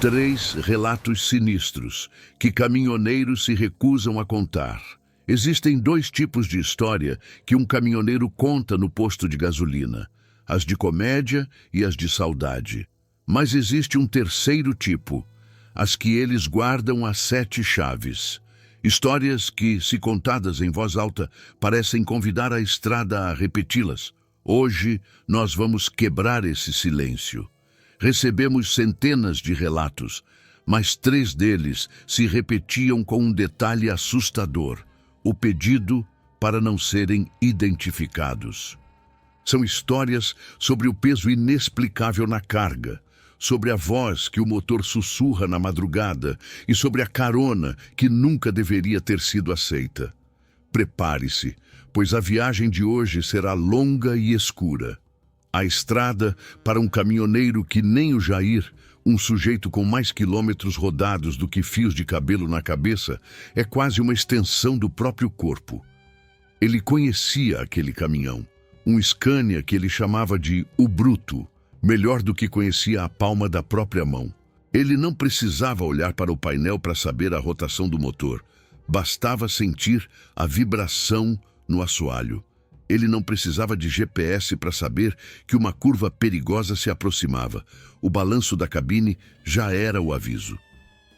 3 relatos sinistros que caminhoneiros se recusam a contar. Existem 2 tipos de história que um caminhoneiro conta no posto de gasolina: as de comédia e as de saudade. Mas existe um terceiro tipo, as que eles guardam às 7 chaves. Histórias que, se contadas em voz alta, parecem convidar a estrada a repeti-las. Hoje, nós vamos quebrar esse silêncio. Recebemos centenas de relatos, mas 3 deles se repetiam com um detalhe assustador: o pedido para não serem identificados. São histórias sobre o peso inexplicável na carga, sobre a voz que o motor sussurra na madrugada e sobre a carona que nunca deveria ter sido aceita. Prepare-se, pois a viagem de hoje será longa e escura. A estrada para um caminhoneiro que nem o Jair, um sujeito com mais quilômetros rodados do que fios de cabelo na cabeça, é quase uma extensão do próprio corpo. Ele conhecia aquele caminhão, um Scania que ele chamava de o Bruto, melhor do que conhecia a palma da própria mão. Ele não precisava olhar para o painel para saber a rotação do motor. Bastava sentir a vibração no assoalho. Ele não precisava de GPS para saber que uma curva perigosa se aproximava. O balanço da cabine já era o aviso.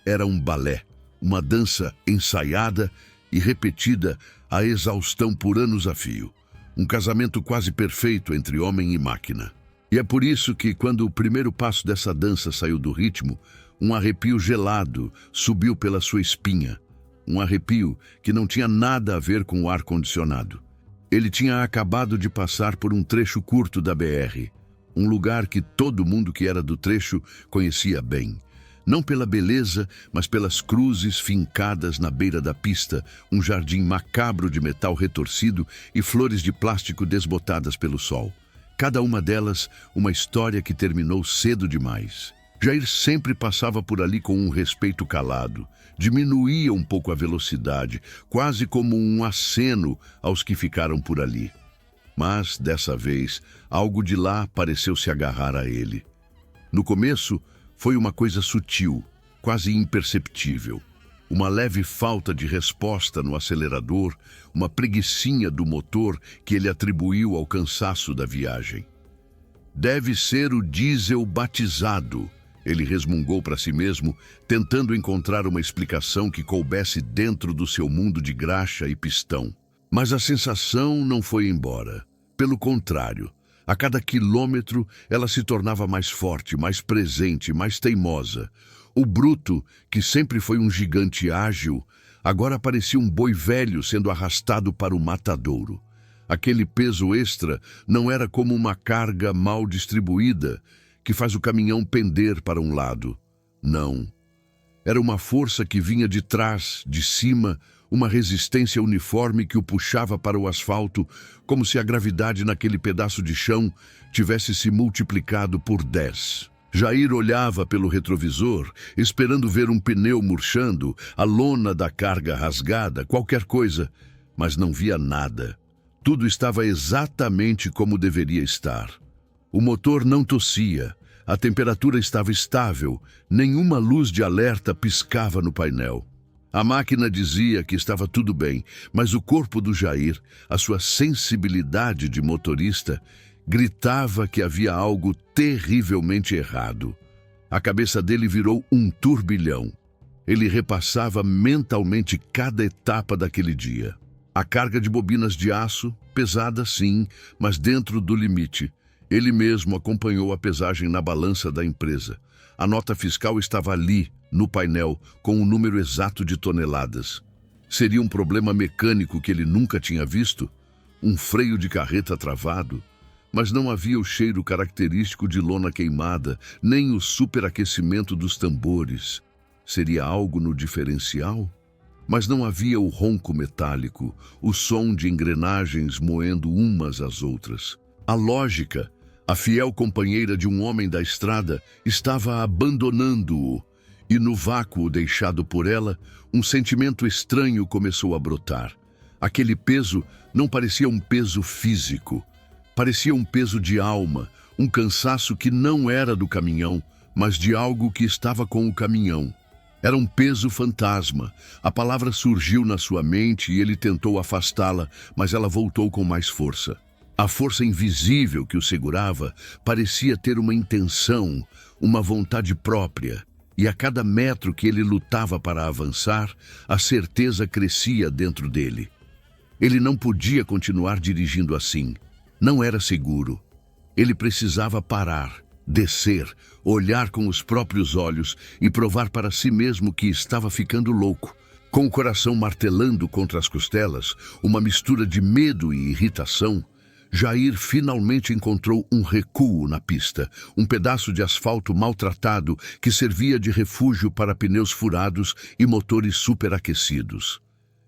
Era um balé, uma dança ensaiada e repetida à exaustão por anos a fio. Um casamento quase perfeito entre homem e máquina. E é por isso que, quando o primeiro passo dessa dança saiu do ritmo, um arrepio gelado subiu pela sua espinha. Um arrepio que não tinha nada a ver com o ar-condicionado. Ele tinha acabado de passar por um trecho curto da BR, um lugar que todo mundo que era do trecho conhecia bem. Não pela beleza, mas pelas cruzes fincadas na beira da pista, um jardim macabro de metal retorcido e flores de plástico desbotadas pelo sol. Cada uma delas uma história que terminou cedo demais. Jair sempre passava por ali com um respeito calado, diminuía um pouco a velocidade, quase como um aceno aos que ficaram por ali. Mas, dessa vez, algo de lá pareceu se agarrar a ele. No começo, foi uma coisa sutil, quase imperceptível. Uma leve falta de resposta no acelerador, uma preguicinha do motor que ele atribuiu ao cansaço da viagem. Deve ser o diesel batizado, ele resmungou para si mesmo, tentando encontrar uma explicação que coubesse dentro do seu mundo de graxa e pistão. Mas a sensação não foi embora. Pelo contrário, a cada quilômetro ela se tornava mais forte, mais presente, mais teimosa. O Bruto, que sempre foi um gigante ágil, agora parecia um boi velho sendo arrastado para o matadouro. Aquele peso extra não era como uma carga mal distribuída, que faz o caminhão pender para um lado. Não. Era uma força que vinha de trás, de cima, uma resistência uniforme que o puxava para o asfalto, como se a gravidade naquele pedaço de chão tivesse se multiplicado por 10. Jair olhava pelo retrovisor, esperando ver um pneu murchando, a lona da carga rasgada, qualquer coisa, mas não via nada. Tudo estava exatamente como deveria estar. O motor não tossia, a temperatura estava estável, nenhuma luz de alerta piscava no painel. A máquina dizia que estava tudo bem, mas o corpo do Jair, a sua sensibilidade de motorista, gritava que havia algo terrivelmente errado. A cabeça dele virou um turbilhão. Ele repassava mentalmente cada etapa daquele dia. A carga de bobinas de aço, pesada sim, mas dentro do limite. Ele mesmo acompanhou a pesagem na balança da empresa. A nota fiscal estava ali, no painel, com o número exato de toneladas. Seria um problema mecânico que ele nunca tinha visto? Um freio de carreta travado? Mas não havia o cheiro característico de lona queimada, nem o superaquecimento dos tambores. Seria algo no diferencial? Mas não havia o ronco metálico, o som de engrenagens moendo umas às outras. A lógica, a fiel companheira de um homem da estrada, estava abandonando-o, e no vácuo deixado por ela, um sentimento estranho começou a brotar. Aquele peso não parecia um peso físico, parecia um peso de alma, um cansaço que não era do caminhão, mas de algo que estava com o caminhão. Era um peso fantasma. A palavra surgiu na sua mente e ele tentou afastá-la, mas ela voltou com mais força. A força invisível que o segurava parecia ter uma intenção, uma vontade própria. E a cada metro que ele lutava para avançar, a certeza crescia dentro dele. Ele não podia continuar dirigindo assim. Não era seguro. Ele precisava parar, descer, olhar com os próprios olhos e provar para si mesmo que estava ficando louco. Com o coração martelando contra as costelas, uma mistura de medo e irritação, Jair finalmente encontrou um recuo na pista, um pedaço de asfalto maltratado que servia de refúgio para pneus furados e motores superaquecidos.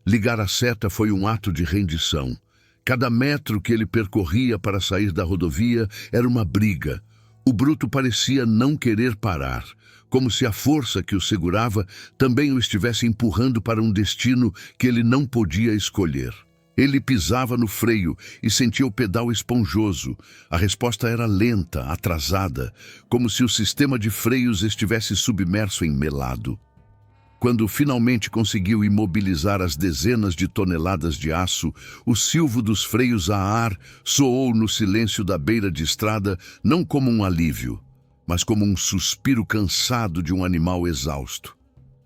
Ligar a seta foi um ato de rendição. Cada metro que ele percorria para sair da rodovia era uma briga. O bruto parecia não querer parar, como se a força que o segurava também o estivesse empurrando para um destino que ele não podia escolher. Ele pisava no freio e sentia o pedal esponjoso. A resposta era lenta, atrasada, como se o sistema de freios estivesse submerso em melado. Quando finalmente conseguiu imobilizar as dezenas de toneladas de aço, o silvo dos freios a ar soou no silêncio da beira de estrada não como um alívio, mas como um suspiro cansado de um animal exausto.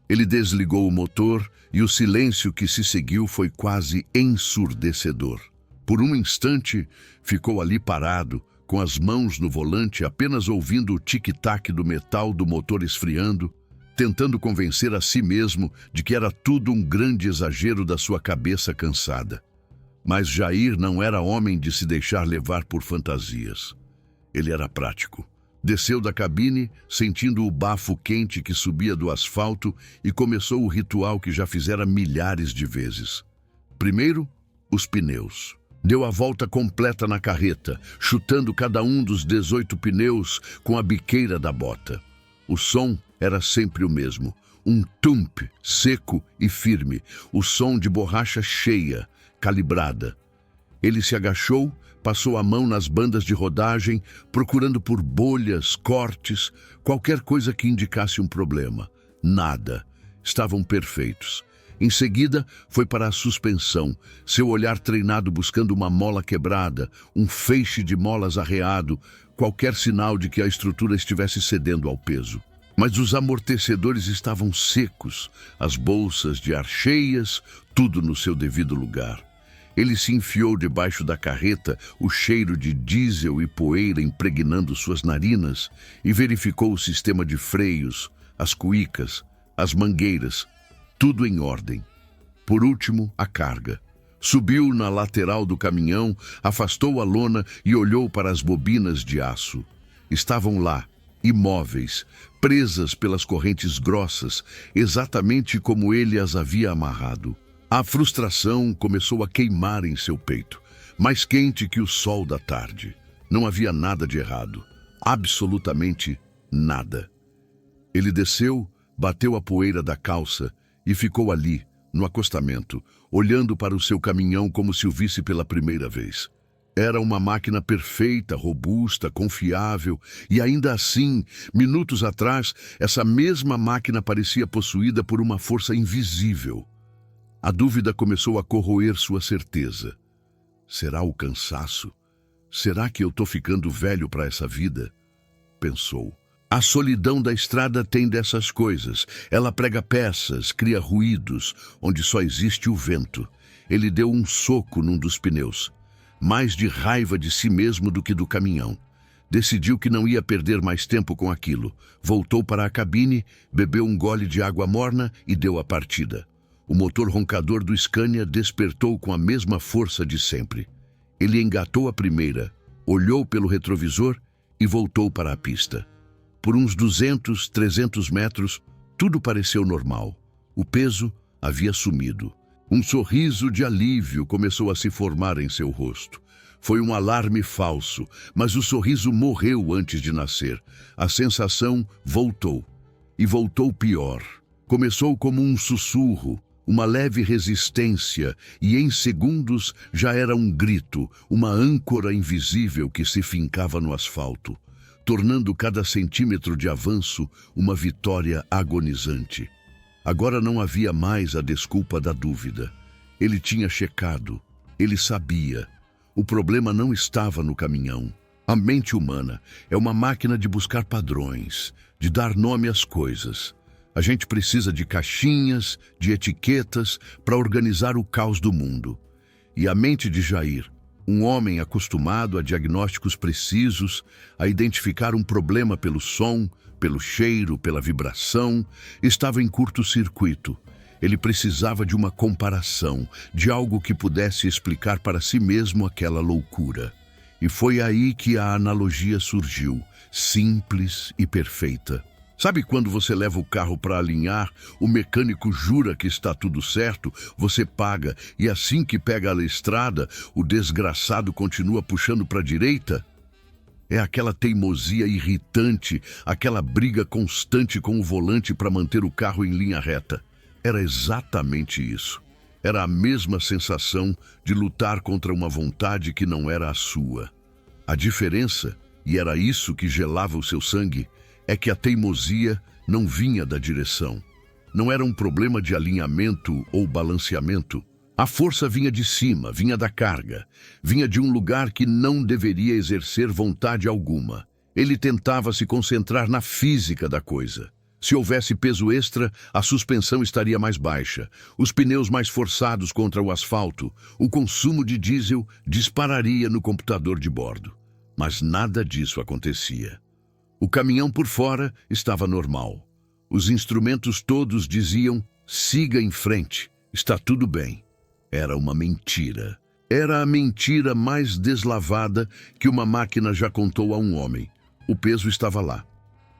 Ele desligou o motor e o silêncio que se seguiu foi quase ensurdecedor. Por um instante, ficou ali parado, com as mãos no volante, apenas ouvindo o tic-tac do metal do motor esfriando, tentando convencer a si mesmo de que era tudo um grande exagero da sua cabeça cansada. Mas Jair não era homem de se deixar levar por fantasias. Ele era prático. Desceu da cabine, sentindo o bafo quente que subia do asfalto e começou o ritual que já fizera milhares de vezes. Primeiro, os pneus. Deu a volta completa na carreta, chutando cada um dos 18 pneus com a biqueira da bota. O som era sempre o mesmo, um tump seco e firme, o som de borracha cheia, calibrada. Ele se agachou, passou a mão nas bandas de rodagem, procurando por bolhas, cortes, qualquer coisa que indicasse um problema. Nada. Estavam perfeitos. Em seguida, foi para a suspensão, seu olhar treinado buscando uma mola quebrada, um feixe de molas arreado, qualquer sinal de que a estrutura estivesse cedendo ao peso. Mas os amortecedores estavam secos, as bolsas de ar cheias, tudo no seu devido lugar. Ele se enfiou debaixo da carreta, o cheiro de diesel e poeira impregnando suas narinas, e verificou o sistema de freios, as cuícas, as mangueiras, tudo em ordem. Por último, a carga. Subiu na lateral do caminhão, afastou a lona e olhou para as bobinas de aço. Estavam lá, imóveis, presas pelas correntes grossas, exatamente como ele as havia amarrado. A frustração começou a queimar em seu peito, mais quente que o sol da tarde. Não havia nada de errado, absolutamente nada. Ele desceu, bateu a poeira da calça e ficou ali, no acostamento, olhando para o seu caminhão como se o visse pela primeira vez. Era uma máquina perfeita, robusta, confiável, e ainda assim, minutos atrás, essa mesma máquina parecia possuída por uma força invisível. A dúvida começou a corroer sua certeza. Será o cansaço? Será que eu estou ficando velho para essa vida? Pensou. A solidão da estrada tem dessas coisas. Ela prega peças, cria ruídos, onde só existe o vento. Ele deu um soco num dos pneus, mais de raiva de si mesmo do que do caminhão. Decidiu que não ia perder mais tempo com aquilo. Voltou para a cabine, bebeu um gole de água morna e deu a partida. O motor roncador do Scania despertou com a mesma força de sempre. Ele engatou a primeira, olhou pelo retrovisor e voltou para a pista. Por uns 200, 300 metros, tudo pareceu normal. O peso havia sumido. Um sorriso de alívio começou a se formar em seu rosto. Foi um alarme falso, mas o sorriso morreu antes de nascer. A sensação voltou. E voltou pior. Começou como um sussurro, uma leve resistência, e em segundos já era um grito, uma âncora invisível que se fincava no asfalto. tornando cada centímetro de avanço uma vitória agonizante. Agora não havia mais a desculpa da dúvida. Ele tinha checado, ele sabia. O problema não estava no caminhão. A mente humana é uma máquina de buscar padrões, de dar nome às coisas. A gente precisa de caixinhas, de etiquetas para organizar o caos do mundo. E a mente de Jair, um homem acostumado a diagnósticos precisos, a identificar um problema pelo som, pelo cheiro, pela vibração, estava em curto-circuito. Ele precisava de uma comparação, de algo que pudesse explicar para si mesmo aquela loucura. E foi aí que a analogia surgiu, simples e perfeita. Sabe quando você leva o carro para alinhar, o mecânico jura que está tudo certo, você paga e assim que pega a estrada, o desgraçado continua puxando para a direita? É aquela teimosia irritante, aquela briga constante com o volante para manter o carro em linha reta. Era exatamente isso. Era a mesma sensação de lutar contra uma vontade que não era a sua. A diferença, e era isso que gelava o seu sangue, é que a teimosia não vinha da direção. Não era um problema de alinhamento ou balanceamento. A força vinha de cima, vinha da carga, vinha de um lugar que não deveria exercer vontade alguma. Ele tentava se concentrar na física da coisa. Se houvesse peso extra, a suspensão estaria mais baixa, os pneus mais forçados contra o asfalto, o consumo de diesel dispararia no computador de bordo. Mas nada disso acontecia. O caminhão por fora estava normal. Os instrumentos todos diziam, siga em frente, está tudo bem. Era uma mentira. Era a mentira mais deslavada que uma máquina já contou a um homem. O peso estava lá.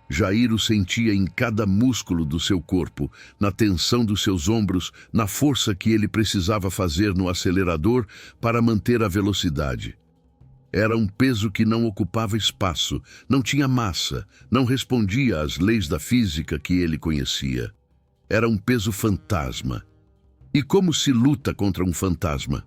Jair o sentia em cada músculo do seu corpo, na tensão dos seus ombros, na força que ele precisava fazer no acelerador para manter a velocidade. Era um peso que não ocupava espaço, não tinha massa, não respondia às leis da física que ele conhecia. Era um peso fantasma. E como se luta contra um fantasma?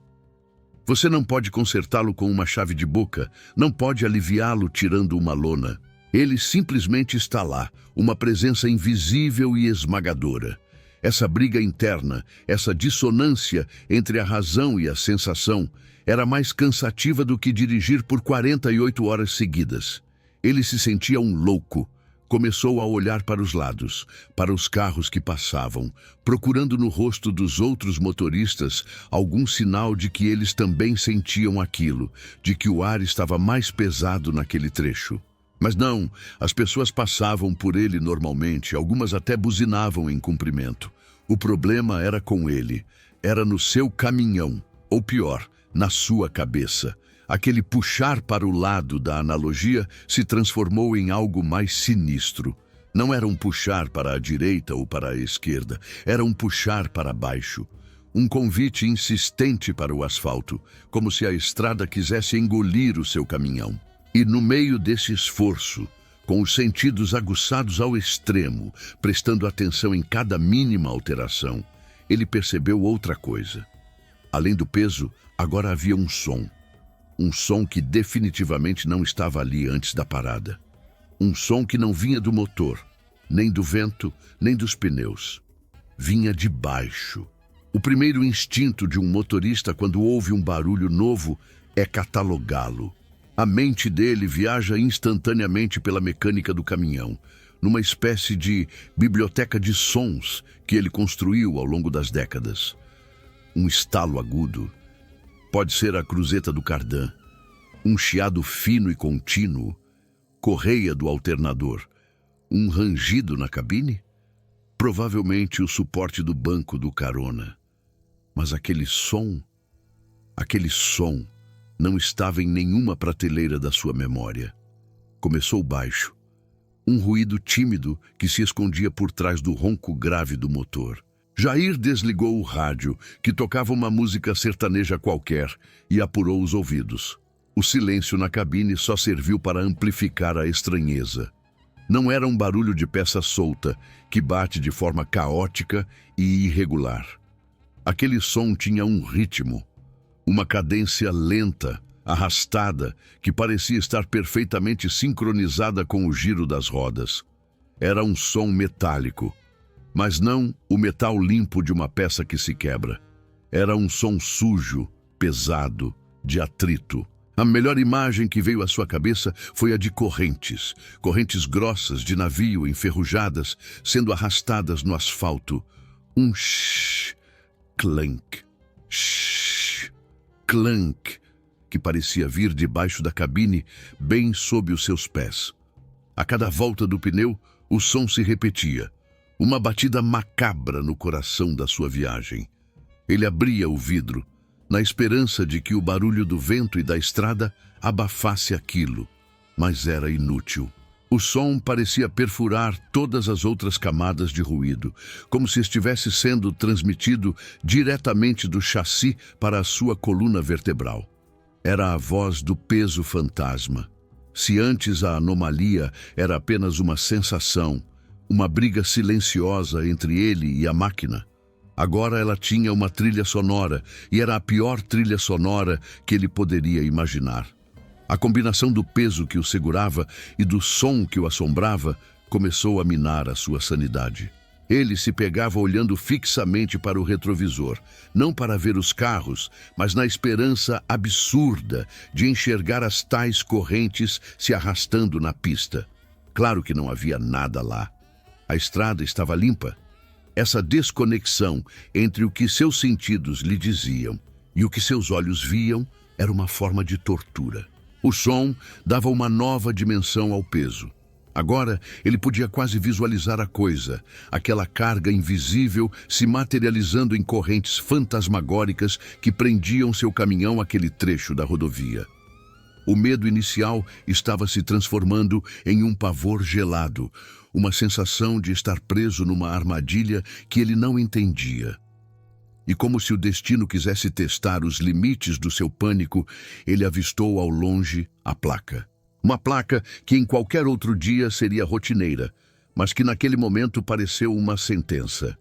Você não pode consertá-lo com uma chave de boca, não pode aliviá-lo tirando uma lona. Ele simplesmente está lá, uma presença invisível e esmagadora. Essa briga interna, essa dissonância entre a razão e a sensação, era mais cansativa do que dirigir por 48 horas seguidas. Ele se sentia um louco. Começou a olhar para os lados, para os carros que passavam, procurando no rosto dos outros motoristas algum sinal de que eles também sentiam aquilo, de que o ar estava mais pesado naquele trecho. Mas não, as pessoas passavam por ele normalmente, algumas até buzinavam em cumprimento. O problema era com ele, era no seu caminhão, ou pior, na sua cabeça. Aquele puxar para o lado da analogia se transformou em algo mais sinistro. Não era um puxar para a direita ou para a esquerda, era um puxar para baixo. Um convite insistente para o asfalto, como se a estrada quisesse engolir o seu caminhão. E no meio desse esforço, com os sentidos aguçados ao extremo, prestando atenção em cada mínima alteração, ele percebeu outra coisa. Além do peso, agora havia um som. Um som que definitivamente não estava ali antes da parada. Um som que não vinha do motor, nem do vento, nem dos pneus. Vinha de baixo. O primeiro instinto de um motorista quando ouve um barulho novo é catalogá-lo. A mente dele viaja instantaneamente pela mecânica do caminhão, numa espécie de biblioteca de sons que ele construiu ao longo das décadas. Um estalo agudo. Pode ser a cruzeta do cardan, um chiado fino e contínuo, correia do alternador, um rangido na cabine? Provavelmente o suporte do banco do carona. Mas aquele som não estava em nenhuma prateleira da sua memória. Começou baixo, um ruído tímido que se escondia por trás do ronco grave do motor. Jair desligou o rádio, que tocava uma música sertaneja qualquer, e apurou os ouvidos. O silêncio na cabine só serviu para amplificar a estranheza. Não era um barulho de peça solta, que bate de forma caótica e irregular. Aquele som tinha um ritmo, uma cadência lenta, arrastada, que parecia estar perfeitamente sincronizada com o giro das rodas. Era um som metálico, mas não o metal limpo de uma peça que se quebra. Era um som sujo, pesado, de atrito. A melhor imagem que veio à sua cabeça foi a de correntes grossas de navio enferrujadas, sendo arrastadas no asfalto. Um clank, clank, que parecia vir debaixo da cabine, bem sob os seus pés. A cada volta do pneu, o som se repetia, uma batida macabra no coração da sua viagem. Ele abria o vidro, na esperança de que o barulho do vento e da estrada abafasse aquilo, mas era inútil. O som parecia perfurar todas as outras camadas de ruído, como se estivesse sendo transmitido diretamente do chassi para a sua coluna vertebral. Era a voz do peso fantasma. Se antes a anomalia era apenas uma sensação, uma briga silenciosa entre ele e a máquina, agora ela tinha uma trilha sonora, e era a pior trilha sonora que ele poderia imaginar. A combinação do peso que o segurava e do som que o assombrava começou a minar a sua sanidade. Ele se pegava olhando fixamente para o retrovisor, não para ver os carros, mas na esperança absurda de enxergar as tais correntes se arrastando na pista. Claro que não havia nada lá. A estrada estava limpa. Essa desconexão entre o que seus sentidos lhe diziam e o que seus olhos viam era uma forma de tortura. O som dava uma nova dimensão ao peso. Agora ele podia quase visualizar a coisa, aquela carga invisível se materializando em correntes fantasmagóricas que prendiam seu caminhão àquele trecho da rodovia. O medo inicial estava se transformando em um pavor gelado, uma sensação de estar preso numa armadilha que ele não entendia. E como se o destino quisesse testar os limites do seu pânico, ele avistou ao longe a placa. Uma placa que em qualquer outro dia seria rotineira, mas que naquele momento pareceu uma sentença.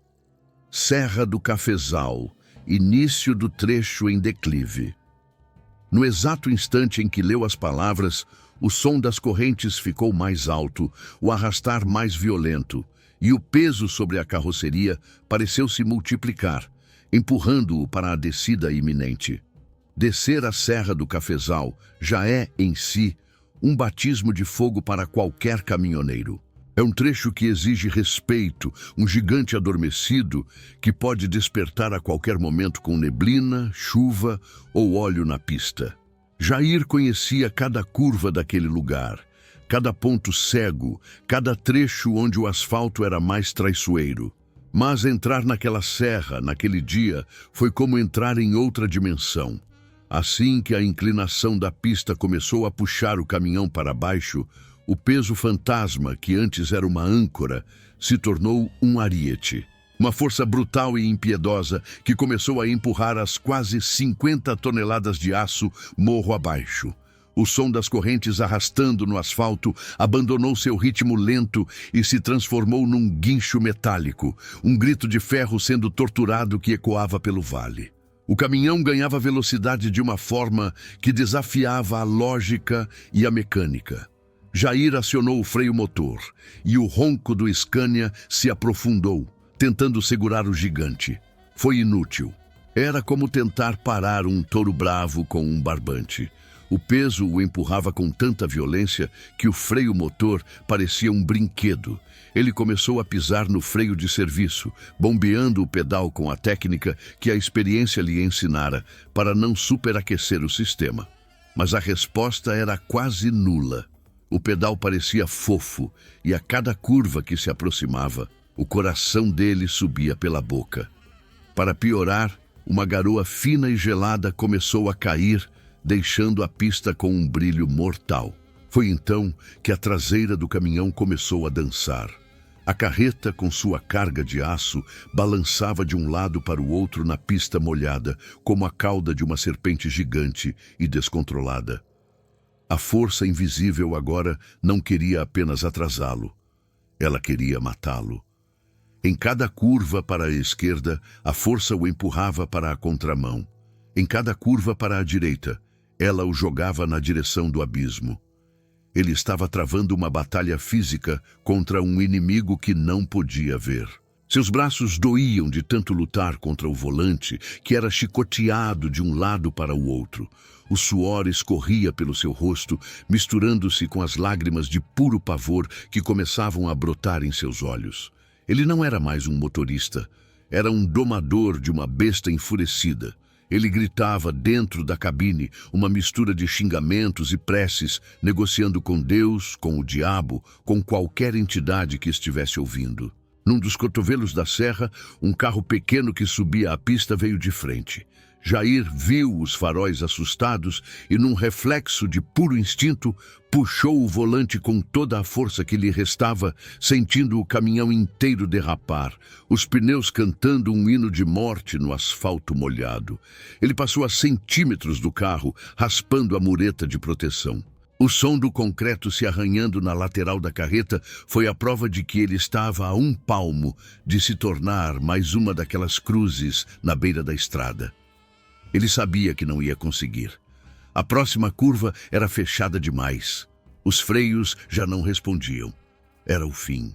Serra do Cafezal, início do trecho em declive. No exato instante em que leu as palavras, o som das correntes ficou mais alto, o arrastar mais violento, e o peso sobre a carroceria pareceu se multiplicar, empurrando-o para a descida iminente. Descer a Serra do Cafezal já é, em si, um batismo de fogo para qualquer caminhoneiro. É um trecho que exige respeito, um gigante adormecido que pode despertar a qualquer momento com neblina, chuva ou óleo na pista. Jair conhecia cada curva daquele lugar, cada ponto cego, cada trecho onde o asfalto era mais traiçoeiro. Mas entrar naquela serra, naquele dia, foi como entrar em outra dimensão. Assim que a inclinação da pista começou a puxar o caminhão para baixo, o peso fantasma, que antes era uma âncora, se tornou um ariete. Uma força brutal e impiedosa que começou a empurrar as quase 50 toneladas de aço morro abaixo. O som das correntes arrastando no asfalto abandonou seu ritmo lento e se transformou num guincho metálico, um grito de ferro sendo torturado que ecoava pelo vale. O caminhão ganhava velocidade de uma forma que desafiava a lógica e a mecânica. Jair acionou o freio motor e o ronco do Scania se aprofundou, tentando segurar o gigante. Foi inútil. Era como tentar parar um touro bravo com um barbante. O peso o empurrava com tanta violência que o freio motor parecia um brinquedo. Ele começou a pisar no freio de serviço, bombeando o pedal com a técnica que a experiência lhe ensinara para não superaquecer o sistema. Mas a resposta era quase nula. O pedal parecia fofo e a cada curva que se aproximava, o coração dele subia pela boca. Para piorar, uma garoa fina e gelada começou a cair, deixando a pista com um brilho mortal. Foi então que a traseira do caminhão começou a dançar. A carreta, com sua carga de aço, balançava de um lado para o outro na pista molhada, como a cauda de uma serpente gigante e descontrolada. A força invisível agora não queria apenas atrasá-lo. Ela queria matá-lo. Em cada curva para a esquerda, a força o empurrava para a contramão. Em cada curva para a direita, Ela o jogava na direção do abismo. Ele estava travando uma batalha física contra um inimigo que não podia ver. Seus braços doíam de tanto lutar contra o volante, que era chicoteado de um lado para o outro. O suor escorria pelo seu rosto, misturando-se com as lágrimas de puro pavor que começavam a brotar em seus olhos. Ele não era mais um motorista, era um domador de uma besta enfurecida. Ele gritava dentro da cabine, uma mistura de xingamentos e preces, negociando com Deus, com o diabo, com qualquer entidade que estivesse ouvindo. Num dos cotovelos da serra, um carro pequeno que subia a pista veio de frente. Jair viu os faróis assustados e, num reflexo de puro instinto, puxou o volante com toda a força que lhe restava, sentindo o caminhão inteiro derrapar, os pneus cantando um hino de morte no asfalto molhado. Ele passou a centímetros do carro, raspando a mureta de proteção. O som do concreto se arranhando na lateral da carreta foi a prova de que ele estava a um palmo de se tornar mais uma daquelas cruzes na beira da estrada. Ele sabia que não ia conseguir. A próxima curva era fechada demais. Os freios já não respondiam. Era o fim.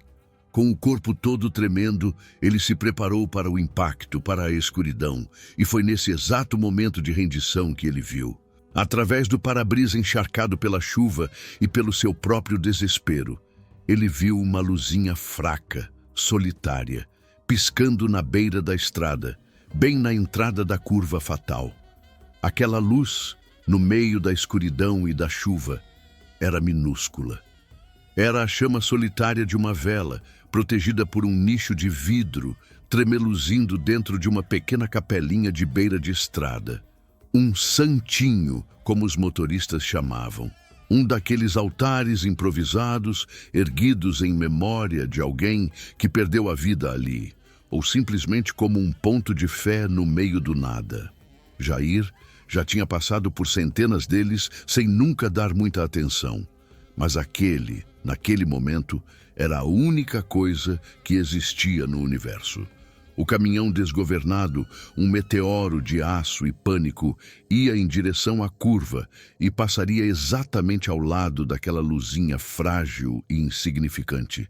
Com o corpo todo tremendo, ele se preparou para o impacto, para a escuridão, e foi nesse exato momento de rendição que ele viu. Através do para-brisa encharcado pela chuva e pelo seu próprio desespero, ele viu uma luzinha fraca, solitária, piscando na beira da estrada, bem na entrada da curva fatal. Aquela luz, no meio da escuridão e da chuva, era minúscula. Era a chama solitária de uma vela, protegida por um nicho de vidro, tremeluzindo dentro de uma pequena capelinha de beira de estrada. Um santinho, como os motoristas chamavam. Um daqueles altares improvisados, erguidos em memória de alguém que perdeu a vida ali, ou simplesmente como um ponto de fé no meio do nada. Jair já tinha passado por centenas deles sem nunca dar muita atenção, mas naquele momento, era a única coisa que existia no universo. O caminhão desgovernado, um meteoro de aço e pânico, ia em direção à curva e passaria exatamente ao lado daquela luzinha frágil e insignificante.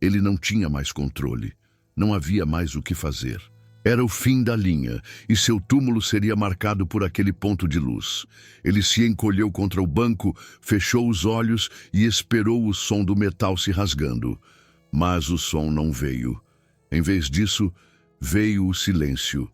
Ele não tinha mais controle. Não havia mais o que fazer. Era o fim da linha, e seu túmulo seria marcado por aquele ponto de luz. Ele se encolheu contra o banco, fechou os olhos e esperou o som do metal se rasgando. Mas o som não veio. Em vez disso, veio o silêncio.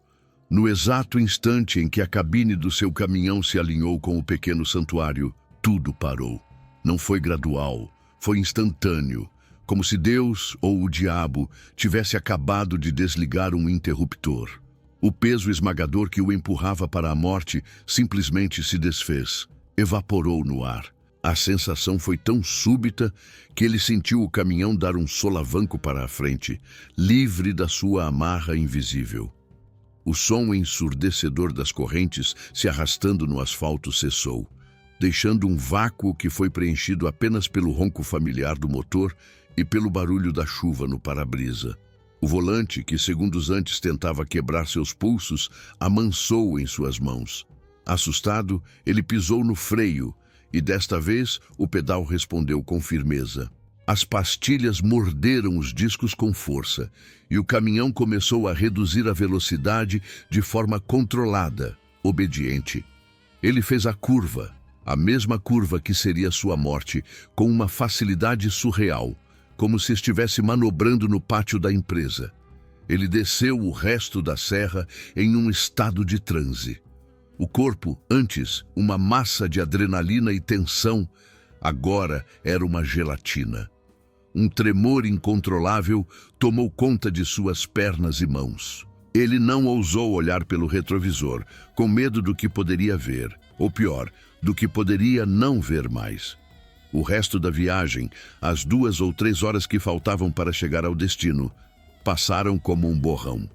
No exato instante em que a cabine do seu caminhão se alinhou com o pequeno santuário, tudo parou. Não foi gradual, foi instantâneo. Como se Deus ou o diabo tivesse acabado de desligar um interruptor. O peso esmagador que o empurrava para a morte simplesmente se desfez, evaporou no ar. A sensação foi tão súbita que ele sentiu o caminhão dar um solavanco para a frente, livre da sua amarra invisível. O som ensurdecedor das correntes se arrastando no asfalto cessou, deixando um vácuo que foi preenchido apenas pelo ronco familiar do motor e pelo barulho da chuva no para-brisa. O volante, que segundos antes tentava quebrar seus pulsos, amansou em suas mãos. Assustado, ele pisou no freio e desta vez o pedal respondeu com firmeza. As pastilhas morderam os discos com força e o caminhão começou a reduzir a velocidade de forma controlada, obediente. Ele fez a curva, a mesma curva que seria sua morte, com uma facilidade surreal, como se estivesse manobrando no pátio da empresa. Ele desceu o resto da serra em um estado de transe. O corpo, antes uma massa de adrenalina e tensão, agora era uma gelatina. Um tremor incontrolável tomou conta de suas pernas e mãos. Ele não ousou olhar pelo retrovisor, com medo do que poderia ver, ou pior, do que poderia não ver mais. O resto da viagem, as 2 ou 3 horas que faltavam para chegar ao destino, passaram como um borrão.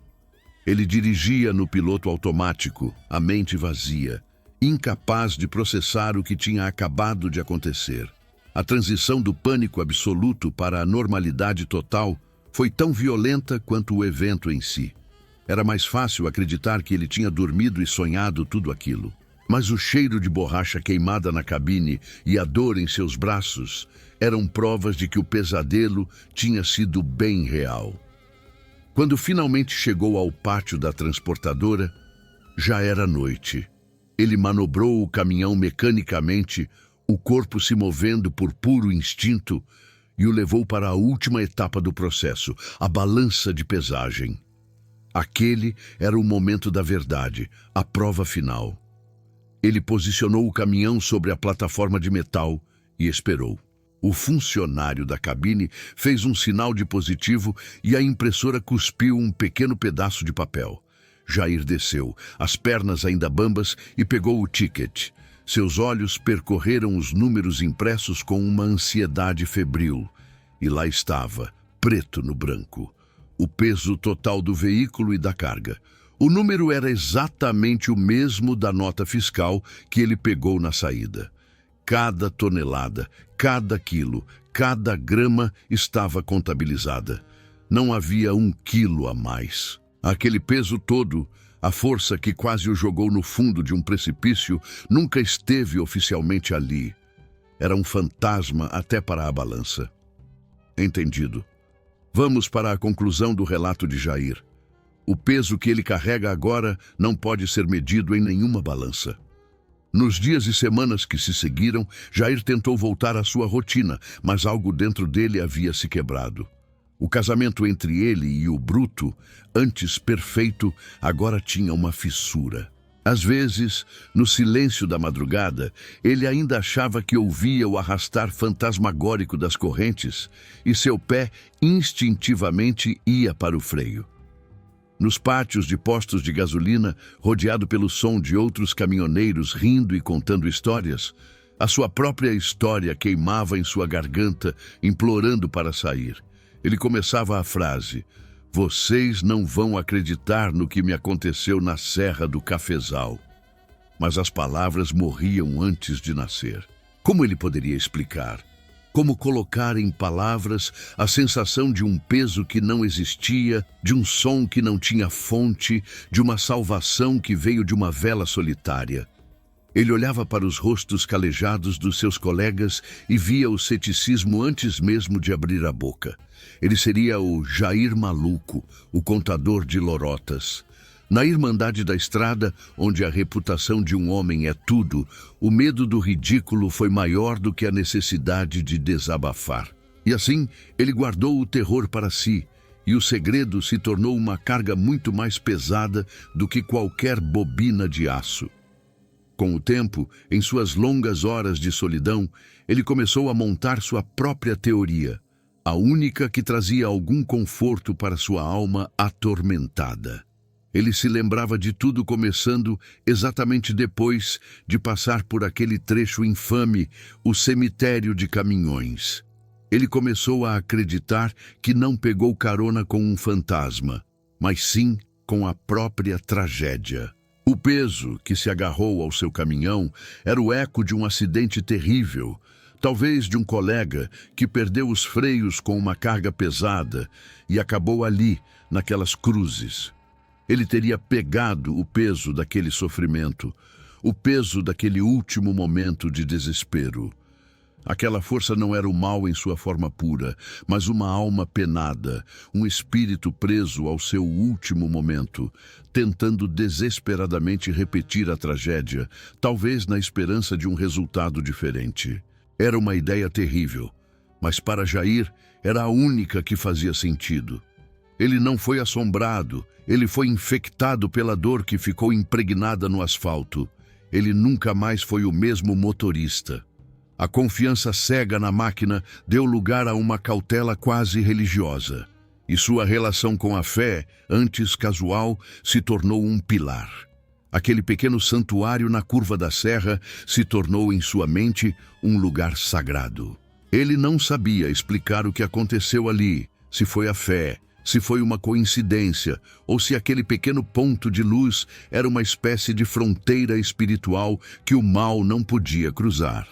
Ele dirigia no piloto automático, a mente vazia, incapaz de processar o que tinha acabado de acontecer. A transição do pânico absoluto para a normalidade total foi tão violenta quanto o evento em si. Era mais fácil acreditar que ele tinha dormido e sonhado tudo aquilo. Mas o cheiro de borracha queimada na cabine e a dor em seus braços eram provas de que o pesadelo tinha sido bem real. Quando finalmente chegou ao pátio da transportadora, já era noite. Ele manobrou o caminhão mecanicamente, o corpo se movendo por puro instinto, e o levou para a última etapa do processo, a balança de pesagem. Aquele era o momento da verdade, a prova final. Ele posicionou o caminhão sobre a plataforma de metal e esperou. O funcionário da cabine fez um sinal de positivo e a impressora cuspiu um pequeno pedaço de papel. Jair desceu, as pernas ainda bambas, e pegou o ticket. Seus olhos percorreram os números impressos com uma ansiedade febril. E lá estava, preto no branco, o peso total do veículo e da carga. O número era exatamente o mesmo da nota fiscal que ele pegou na saída. Cada tonelada, cada quilo, cada grama estava contabilizada. Não havia 1 quilo a mais. Aquele peso todo, a força que quase o jogou no fundo de um precipício, nunca esteve oficialmente ali. Era um fantasma até para a balança. Entendido. Vamos para a conclusão do relato de Jair. O peso que ele carrega agora não pode ser medido em nenhuma balança. Nos dias e semanas que se seguiram, Jair tentou voltar à sua rotina, mas algo dentro dele havia se quebrado. O casamento entre ele e o bruto, antes perfeito, agora tinha uma fissura. Às vezes, no silêncio da madrugada, ele ainda achava que ouvia o arrastar fantasmagórico das correntes e seu pé instintivamente ia para o freio. Nos pátios de postos de gasolina, rodeado pelo som de outros caminhoneiros rindo e contando histórias, a sua própria história queimava em sua garganta, implorando para sair. Ele começava a frase: "Vocês não vão acreditar no que me aconteceu na Serra do Cafezal." Mas as palavras morriam antes de nascer. Como ele poderia explicar? Como colocar em palavras a sensação de um peso que não existia, de um som que não tinha fonte, de uma salvação que veio de uma vela solitária? Ele olhava para os rostos calejados dos seus colegas e via o ceticismo antes mesmo de abrir a boca. Ele seria o Jair maluco, o contador de lorotas. Na Irmandade da Estrada, onde a reputação de um homem é tudo, o medo do ridículo foi maior do que a necessidade de desabafar. E assim, ele guardou o terror para si, e o segredo se tornou uma carga muito mais pesada do que qualquer bobina de aço. Com o tempo, em suas longas horas de solidão, ele começou a montar sua própria teoria, a única que trazia algum conforto para sua alma atormentada. Ele se lembrava de tudo começando exatamente depois de passar por aquele trecho infame, o cemitério de caminhões. Ele começou a acreditar que não pegou carona com um fantasma, mas sim com a própria tragédia. O peso que se agarrou ao seu caminhão era o eco de um acidente terrível, talvez de um colega que perdeu os freios com uma carga pesada e acabou ali, naquelas cruzes. Ele teria pegado o peso daquele sofrimento, o peso daquele último momento de desespero. Aquela força não era o mal em sua forma pura, mas uma alma penada, um espírito preso ao seu último momento, tentando desesperadamente repetir a tragédia, talvez na esperança de um resultado diferente. Era uma ideia terrível, mas para Jair era a única que fazia sentido. Ele não foi assombrado, ele foi infectado pela dor que ficou impregnada no asfalto. Ele nunca mais foi o mesmo motorista. A confiança cega na máquina deu lugar a uma cautela quase religiosa. E sua relação com a fé, antes casual, se tornou um pilar. Aquele pequeno santuário na curva da serra se tornou em sua mente um lugar sagrado. Ele não sabia explicar o que aconteceu ali, se foi a fé, se foi uma coincidência, ou se aquele pequeno ponto de luz era uma espécie de fronteira espiritual que o mal não podia cruzar.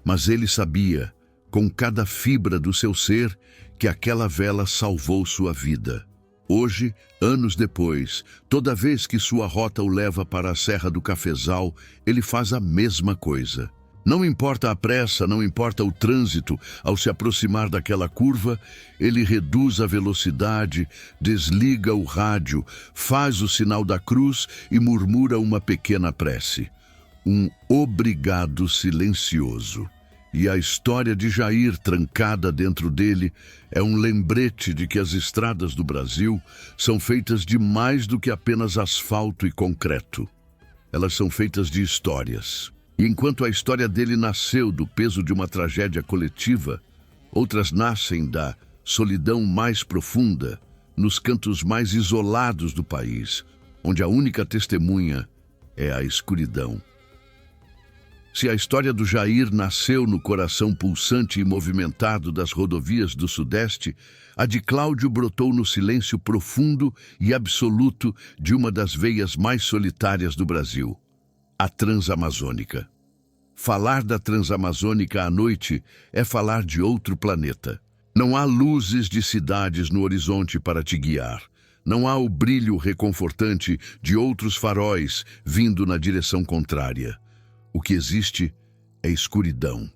Mas ele sabia, com cada fibra do seu ser, que aquela vela salvou sua vida. Hoje, anos depois, toda vez que sua rota o leva para a Serra do Cafezal, ele faz a mesma coisa. Não importa a pressa, não importa o trânsito, ao se aproximar daquela curva, ele reduz a velocidade, desliga o rádio, faz o sinal da cruz e murmura uma pequena prece. Um obrigado silencioso. E a história de Jair, trancada dentro dele, é um lembrete de que as estradas do Brasil são feitas de mais do que apenas asfalto e concreto. Elas são feitas de histórias. E enquanto a história dele nasceu do peso de uma tragédia coletiva, outras nascem da solidão mais profunda, nos cantos mais isolados do país, onde a única testemunha é a escuridão. Se a história do Jair nasceu no coração pulsante e movimentado das rodovias do Sudeste, a de Cláudio brotou no silêncio profundo e absoluto de uma das veias mais solitárias do Brasil, a Transamazônica. Falar da Transamazônica à noite é falar de outro planeta. Não há luzes de cidades no horizonte para te guiar. Não há o brilho reconfortante de outros faróis vindo na direção contrária. O que existe é escuridão.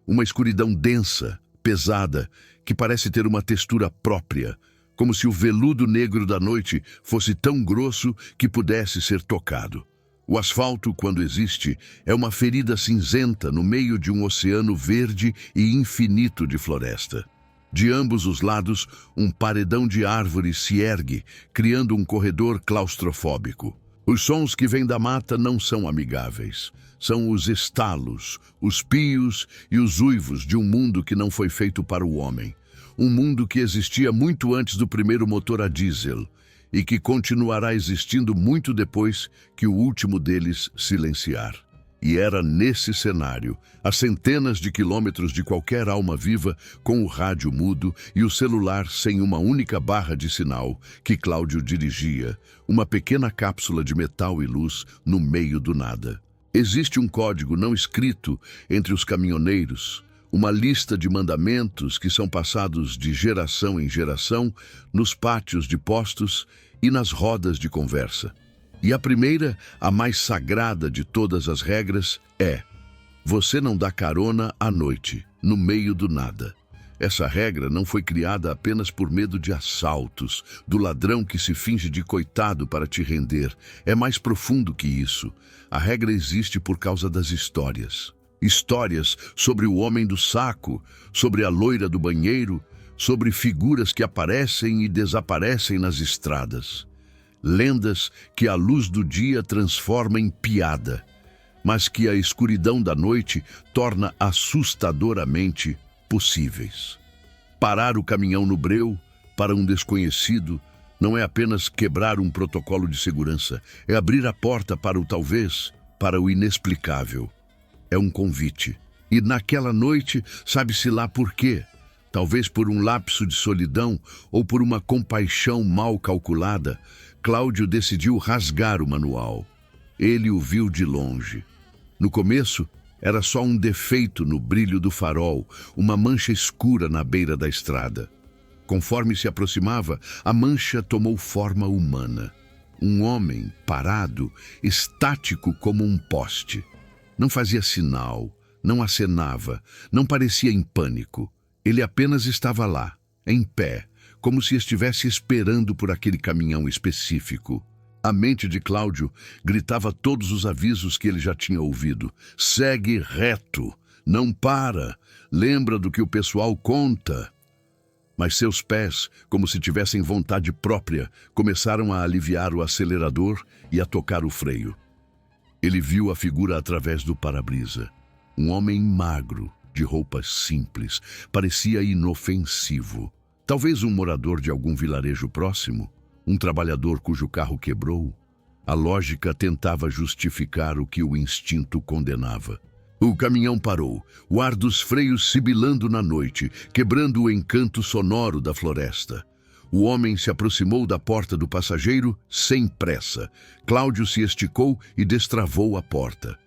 Uma escuridão densa, pesada, que parece ter uma textura própria, como se o veludo negro da noite fosse tão grosso que pudesse ser tocado. O asfalto, quando existe, é uma ferida cinzenta no meio de um oceano verde e infinito de floresta. De ambos os lados, um paredão de árvores se ergue, criando um corredor claustrofóbico. Os sons que vêm da mata não são amigáveis. São os estalos, os pios e os uivos de um mundo que não foi feito para o homem. Um mundo que existia muito antes do primeiro motor a diesel e que continuará existindo muito depois que o último deles silenciar. E era nesse cenário, a centenas de quilômetros de qualquer alma viva, com o rádio mudo e o celular sem uma única barra de sinal, que Cláudio dirigia, uma pequena cápsula de metal e luz no meio do nada. Existe um código não escrito entre os caminhoneiros, uma lista de mandamentos que são passados de geração em geração nos pátios de postos e nas rodas de conversa. E a primeira, a mais sagrada de todas as regras, é: você não dá carona à noite, no meio do nada. Essa regra não foi criada apenas por medo de assaltos, do ladrão que se finge de coitado para te render. É mais profundo que isso. A regra existe por causa das histórias. Histórias sobre o homem do saco, sobre a loira do banheiro, sobre figuras que aparecem e desaparecem nas estradas. Lendas que a luz do dia transforma em piada, mas que a escuridão da noite torna assustadoramente possíveis. Parar o caminhão no breu, para um desconhecido, não é apenas quebrar um protocolo de segurança, é abrir a porta para o talvez, para o inexplicável. É um convite. E naquela noite, sabe-se lá por quê? Talvez por um lapso de solidão ou por uma compaixão mal calculada, Cláudio decidiu rasgar o manual. Ele o viu de longe. No começo, era só um defeito no brilho do farol, uma mancha escura na beira da estrada. Conforme se aproximava, a mancha tomou forma humana. Um homem parado, estático como um poste. Não fazia sinal, não acenava, não parecia em pânico. Ele apenas estava lá, em pé, como se estivesse esperando por aquele caminhão específico. A mente de Cláudio gritava todos os avisos que ele já tinha ouvido. Segue reto, não para, lembra do que o pessoal conta. Mas seus pés, como se tivessem vontade própria, começaram a aliviar o acelerador e a tocar o freio. Ele viu a figura através do para-brisa. Um homem magro, de roupas simples, parecia inofensivo. Talvez um morador de algum vilarejo próximo. Um trabalhador cujo carro quebrou. A lógica tentava justificar o que o instinto condenava. O caminhão parou, o ar dos freios sibilando na noite, quebrando o encanto sonoro da floresta. O homem se aproximou da porta do passageiro sem pressa. Cláudio se esticou e destravou a porta.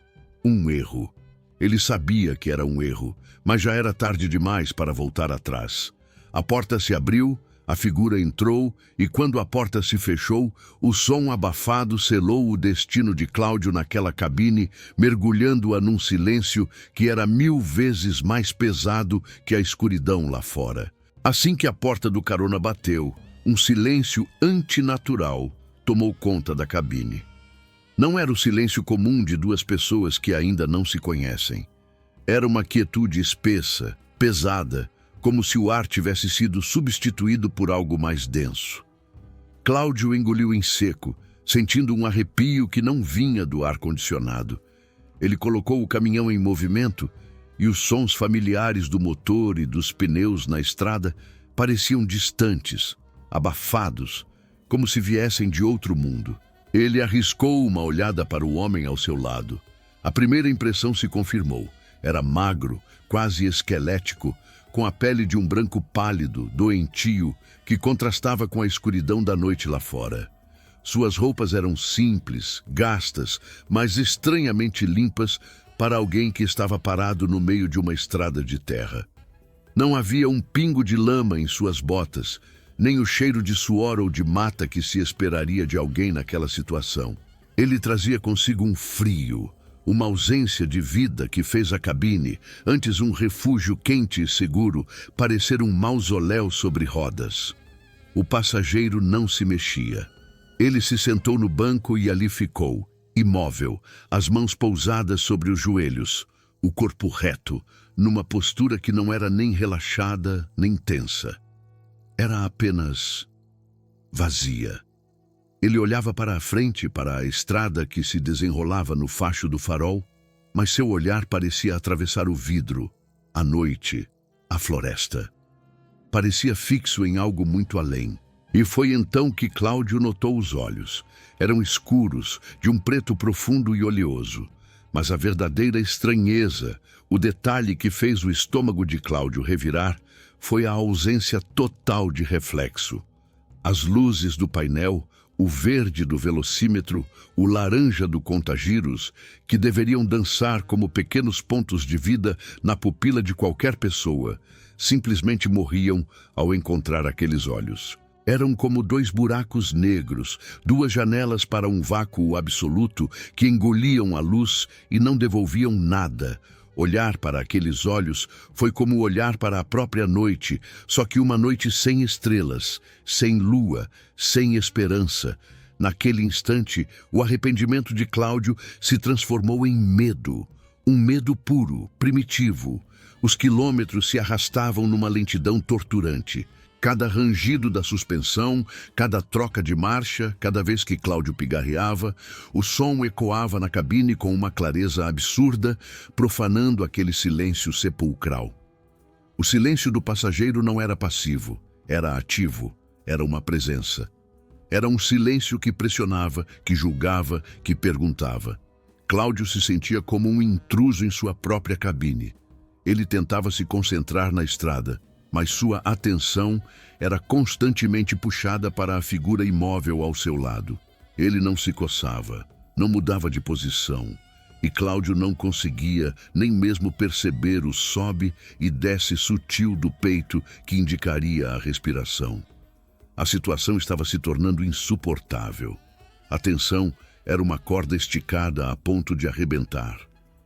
Um erro. Ele sabia que era um erro, mas já era tarde demais para voltar atrás. A porta se abriu, A figura entrou e, quando a porta se fechou, o som abafado selou o destino de Cláudio naquela cabine, mergulhando-a num silêncio que era 1000 vezes mais pesado que a escuridão lá fora. Assim que a porta do carona bateu, um silêncio antinatural tomou conta da cabine. Não era o silêncio comum de duas pessoas que ainda não se conhecem. Era uma quietude espessa, pesada, como se o ar tivesse sido substituído por algo mais denso. Cláudio engoliu em seco, sentindo um arrepio que não vinha do ar-condicionado. Ele colocou o caminhão em movimento e os sons familiares do motor e dos pneus na estrada pareciam distantes, abafados, como se viessem de outro mundo. Ele arriscou uma olhada para o homem ao seu lado. A primeira impressão se confirmou. Era magro, quase esquelético, com a pele de um branco pálido, doentio, que contrastava com a escuridão da noite lá fora. Suas roupas eram simples, gastas, mas estranhamente limpas para alguém que estava parado no meio de uma estrada de terra. Não havia um pingo de lama em suas botas, nem o cheiro de suor ou de mata que se esperaria de alguém naquela situação. Ele trazia consigo um frio, uma ausência de vida que fez a cabine, antes um refúgio quente e seguro, parecer um mausoléu sobre rodas. O passageiro não se mexia. Ele se sentou no banco e ali ficou, imóvel, as mãos pousadas sobre os joelhos, o corpo reto, numa postura que não era nem relaxada nem tensa. Era apenas vazia. Ele olhava para a frente, para a estrada que se desenrolava no facho do farol, mas seu olhar parecia atravessar o vidro, a noite, a floresta. Parecia fixo em algo muito além. E foi então que Cláudio notou os olhos. Eram escuros, de um preto profundo e oleoso. Mas a verdadeira estranheza, o detalhe que fez o estômago de Cláudio revirar, foi a ausência total de reflexo. As luzes do painel, o verde do velocímetro, o laranja do contagiros, que deveriam dançar como pequenos pontos de vida na pupila de qualquer pessoa, simplesmente morriam ao encontrar aqueles olhos. Eram como 2 buracos negros, 2 janelas para um vácuo absoluto que engoliam a luz e não devolviam nada. Olhar para aqueles olhos foi como olhar para a própria noite, só que uma noite sem estrelas, sem lua, sem esperança. Naquele instante, o arrependimento de Cláudio se transformou em medo. Um medo puro, primitivo. Os quilômetros se arrastavam numa lentidão torturante. Cada rangido da suspensão, cada troca de marcha, cada vez que Cláudio pigarreava, o som ecoava na cabine com uma clareza absurda, profanando aquele silêncio sepulcral. O silêncio do passageiro não era passivo, era ativo, era uma presença. Era um silêncio que pressionava, que julgava, que perguntava. Cláudio se sentia como um intruso em sua própria cabine. Ele tentava se concentrar na estrada, mas sua atenção era constantemente puxada para a figura imóvel ao seu lado. Ele não se coçava, não mudava de posição, e Cláudio não conseguia nem mesmo perceber o sobe e desce sutil do peito que indicaria a respiração. A situação estava se tornando insuportável. A tensão era uma corda esticada a ponto de arrebentar.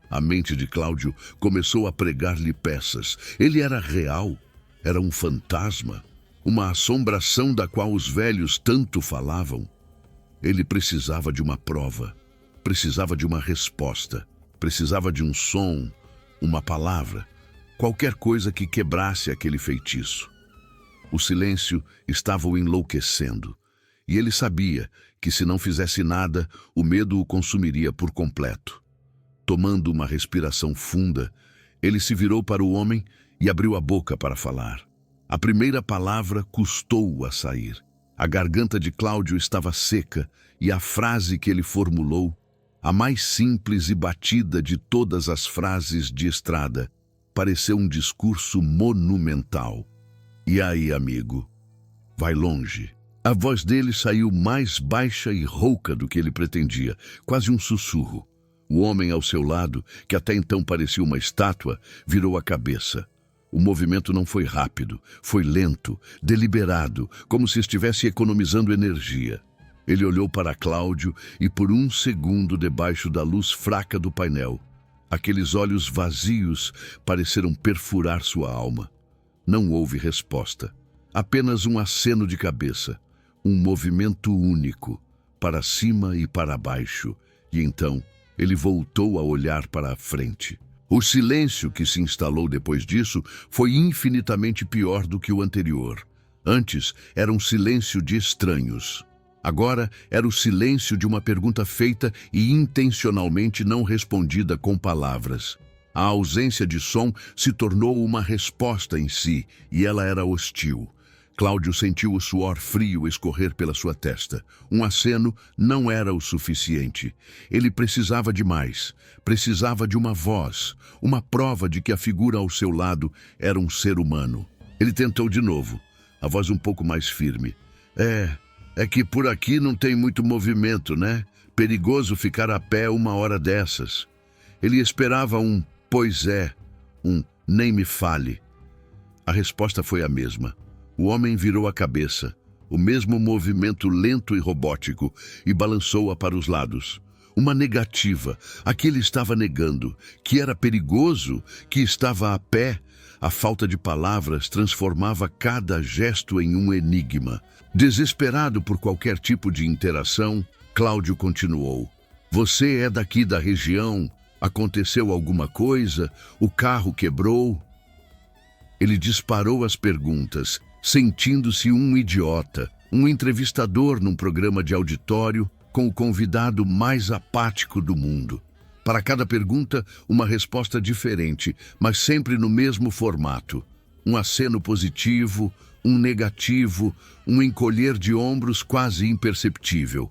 A mente de Cláudio começou a pregar-lhe peças. Ele era real. Era um fantasma, uma assombração da qual os velhos tanto falavam. Ele precisava de uma prova, precisava de uma resposta, precisava de um som, uma palavra, qualquer coisa que quebrasse aquele feitiço. O silêncio estava o enlouquecendo, e ele sabia que se não fizesse nada, o medo o consumiria por completo. Tomando uma respiração funda, ele se virou para o homem e abriu a boca para falar. A primeira palavra custou-o a sair. A garganta de Cláudio estava seca e a frase que ele formulou, a mais simples e batida de todas as frases de estrada, pareceu um discurso monumental. E aí, amigo? Vai longe. A voz dele saiu mais baixa e rouca do que ele pretendia, quase um sussurro. O homem ao seu lado, que até então parecia uma estátua, virou a cabeça. O movimento não foi rápido, foi lento, deliberado, como se estivesse economizando energia. Ele olhou para Cláudio e por um segundo, debaixo da luz fraca do painel, aqueles olhos vazios pareceram perfurar sua alma. Não houve resposta, apenas um aceno de cabeça, um movimento único, para cima e para baixo, e então ele voltou a olhar para a frente. O silêncio que se instalou depois disso foi infinitamente pior do que o anterior. Antes era um silêncio de estranhos. Agora era o silêncio de uma pergunta feita e intencionalmente não respondida com palavras. A ausência de som se tornou uma resposta em si, e ela era hostil. Cláudio sentiu o suor frio escorrer pela sua testa. Um aceno não era o suficiente. Ele precisava de mais. Precisava de uma voz, uma prova de que a figura ao seu lado era um ser humano. Ele tentou de novo, a voz um pouco mais firme. É que por aqui não tem muito movimento, né? Perigoso ficar a pé uma hora dessas. Ele esperava um "pois é", um "nem me fale". A resposta foi a mesma. O homem virou a cabeça, o mesmo movimento lento e robótico, e balançou-a para os lados. Uma negativa, a que ele estava negando, que era perigoso, que estava a pé. A falta de palavras transformava cada gesto em um enigma. Desesperado por qualquer tipo de interação, Cláudio continuou. Você é daqui da região? Aconteceu alguma coisa? O carro quebrou? Ele disparou as perguntas, sentindo-se um idiota, um entrevistador num programa de auditório com o convidado mais apático do mundo. Para cada pergunta, uma resposta diferente, mas sempre no mesmo formato. Um aceno positivo, um negativo, um encolher de ombros quase imperceptível.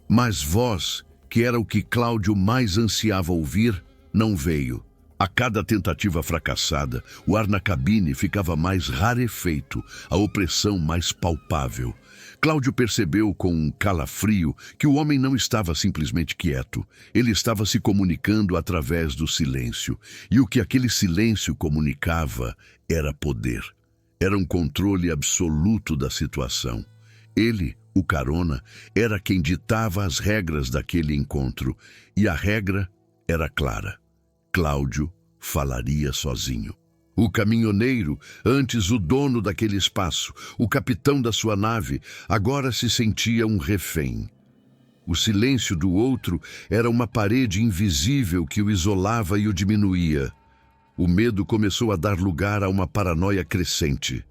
Mas voz, que era o que Cláudio mais ansiava ouvir, não veio. A cada tentativa fracassada, o ar na cabine ficava mais rarefeito, a opressão mais palpável. Cláudio percebeu com um calafrio que o homem não estava simplesmente quieto. Ele estava se comunicando através do silêncio. E o que aquele silêncio comunicava era poder. Era um controle absoluto da situação. Ele, o carona, era quem ditava as regras daquele encontro. E a regra era clara. Cláudio falaria sozinho. O caminhoneiro, antes o dono daquele espaço, o capitão da sua nave, agora se sentia um refém. O silêncio do outro era uma parede invisível que o isolava e o diminuía. O medo começou a dar lugar a uma paranoia crescente.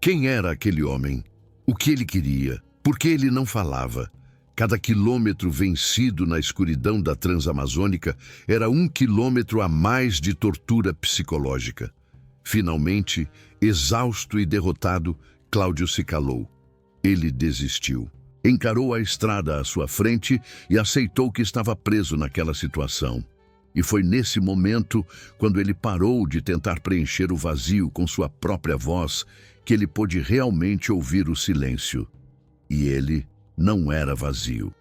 Quem era aquele homem? O que ele queria? Por que ele não falava? Cada quilômetro vencido na escuridão da Transamazônica era 1 quilômetro a mais de tortura psicológica. Finalmente, exausto e derrotado, Cláudio se calou. Ele desistiu. Encarou a estrada à sua frente e aceitou que estava preso naquela situação. E foi nesse momento, quando ele parou de tentar preencher o vazio com sua própria voz, que ele pôde realmente ouvir o silêncio. E ele não era vazio.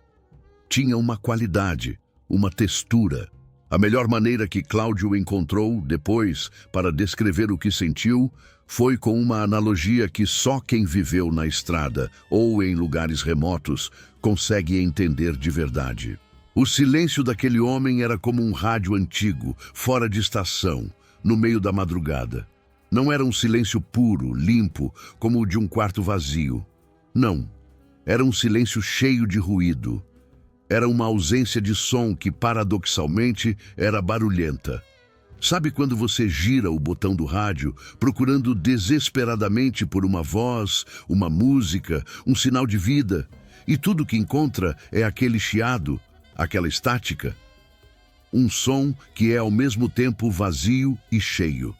Tinha uma qualidade, uma textura. A melhor maneira que Cláudio encontrou, depois, para descrever o que sentiu, foi com uma analogia que só quem viveu na estrada ou em lugares remotos consegue entender de verdade. O silêncio daquele homem era como um rádio antigo, fora de estação, no meio da madrugada. Não era um silêncio puro, limpo, como o de um quarto vazio. Não. Era um silêncio cheio de ruído. Era uma ausência de som que, paradoxalmente, era barulhenta. Sabe quando você gira o botão do rádio, procurando desesperadamente por uma voz, uma música, um sinal de vida, e tudo que encontra é aquele chiado, aquela estática? Um som que é ao mesmo tempo vazio e cheio.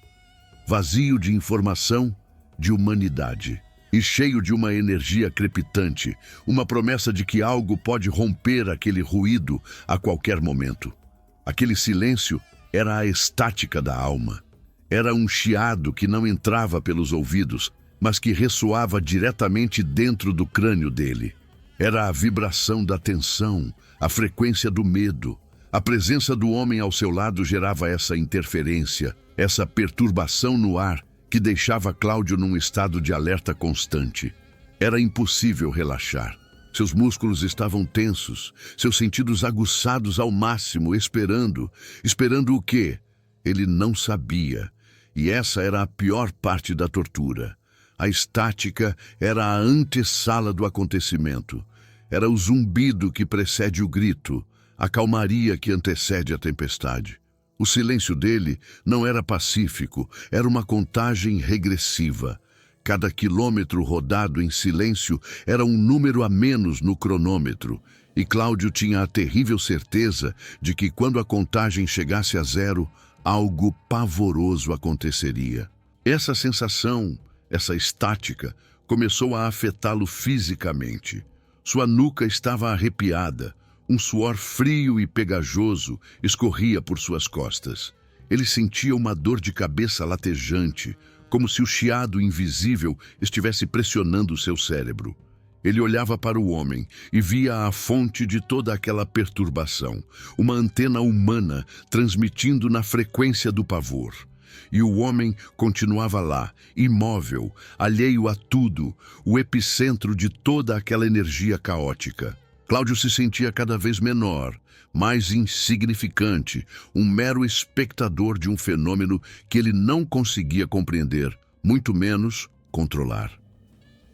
Vazio de informação, de humanidade. E cheio de uma energia crepitante, uma promessa de que algo pode romper aquele ruído a qualquer momento. Aquele silêncio era a estática da alma. Era um chiado que não entrava pelos ouvidos, mas que ressoava diretamente dentro do crânio dele. Era a vibração da tensão, a frequência do medo. A presença do homem ao seu lado gerava essa interferência, essa perturbação no ar que deixava Cláudio num estado de alerta constante. Era impossível relaxar. Seus músculos estavam tensos, seus sentidos aguçados ao máximo, esperando o quê? Ele não sabia. E essa era a pior parte da tortura. A estática era a antessala do acontecimento. Era o zumbido que precede o grito, a calmaria que antecede a tempestade. O silêncio dele não era pacífico, era uma contagem regressiva. Cada quilômetro rodado em silêncio era um número a menos no cronômetro, e Cláudio tinha a terrível certeza de que quando a contagem chegasse a zero, algo pavoroso aconteceria. Essa sensação, essa estática, começou a afetá-lo fisicamente. Sua nuca estava arrepiada, um suor frio e pegajoso escorria por suas costas. Ele sentia uma dor de cabeça latejante, como se o chiado invisível estivesse pressionando seu cérebro. Ele olhava para o homem e via a fonte de toda aquela perturbação, uma antena humana transmitindo na frequência do pavor. E o homem continuava lá, imóvel, alheio a tudo, o epicentro de toda aquela energia caótica. Cláudio se sentia cada vez menor, mais insignificante, um mero espectador de um fenômeno que ele não conseguia compreender, muito menos controlar.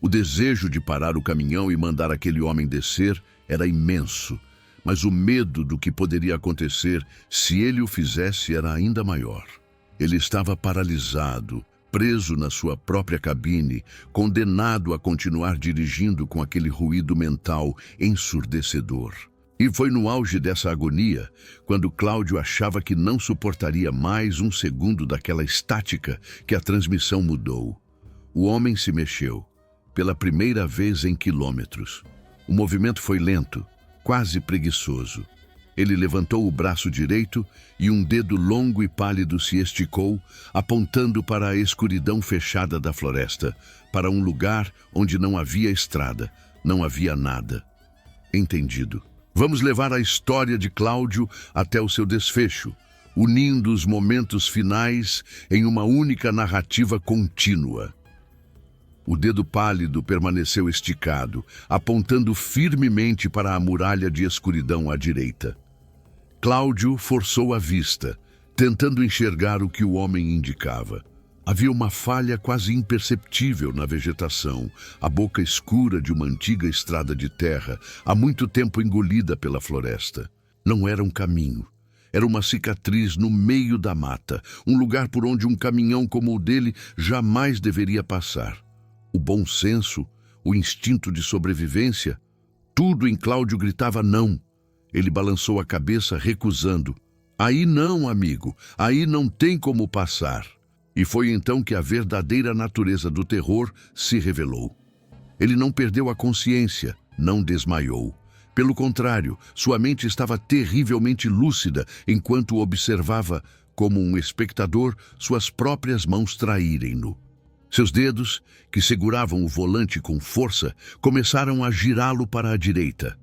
O desejo de parar o caminhão e mandar aquele homem descer era imenso, mas o medo do que poderia acontecer se ele o fizesse era ainda maior. Ele estava paralisado, preso na sua própria cabine, condenado a continuar dirigindo com aquele ruído mental ensurdecedor. E foi no auge dessa agonia, quando Cláudio achava que não suportaria mais um segundo daquela estática, que a transmissão mudou. O homem se mexeu, pela primeira vez em quilômetros. O movimento foi lento, quase preguiçoso. Ele levantou o braço direito e um dedo longo e pálido se esticou, apontando para a escuridão fechada da floresta, para um lugar onde não havia estrada, não havia nada. Entendido. Vamos levar a história de Cláudio até o seu desfecho, unindo os momentos finais em uma única narrativa contínua. O dedo pálido permaneceu esticado, apontando firmemente para a muralha de escuridão à direita. Cláudio forçou a vista, tentando enxergar o que o homem indicava. Havia uma falha quase imperceptível na vegetação, a boca escura de uma antiga estrada de terra, há muito tempo engolida pela floresta. Não era um caminho. Era uma cicatriz no meio da mata, um lugar por onde um caminhão como o dele jamais deveria passar. O bom senso, o instinto de sobrevivência, tudo em Cláudio gritava não. Ele balançou a cabeça, recusando. Aí não, amigo, aí não tem como passar. E foi então que a verdadeira natureza do terror se revelou. Ele não perdeu a consciência, não desmaiou. Pelo contrário, sua mente estava terrivelmente lúcida enquanto observava, como um espectador, suas próprias mãos traírem-no. Seus dedos, que seguravam o volante com força, começaram a girá-lo para a direita.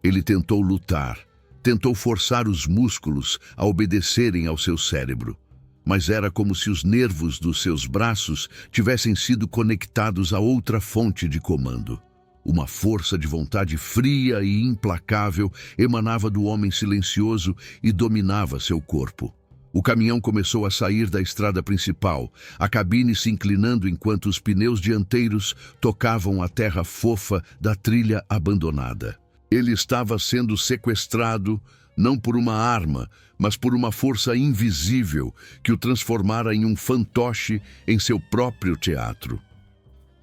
Ele tentou lutar, tentou forçar os músculos a obedecerem ao seu cérebro. Mas era como se os nervos dos seus braços tivessem sido conectados a outra fonte de comando. Uma força de vontade fria e implacável emanava do homem silencioso e dominava seu corpo. O caminhão começou a sair da estrada principal, a cabine se inclinando enquanto os pneus dianteiros tocavam a terra fofa da trilha abandonada. Ele estava sendo sequestrado, não por uma arma, mas por uma força invisível que o transformara em um fantoche em seu próprio teatro.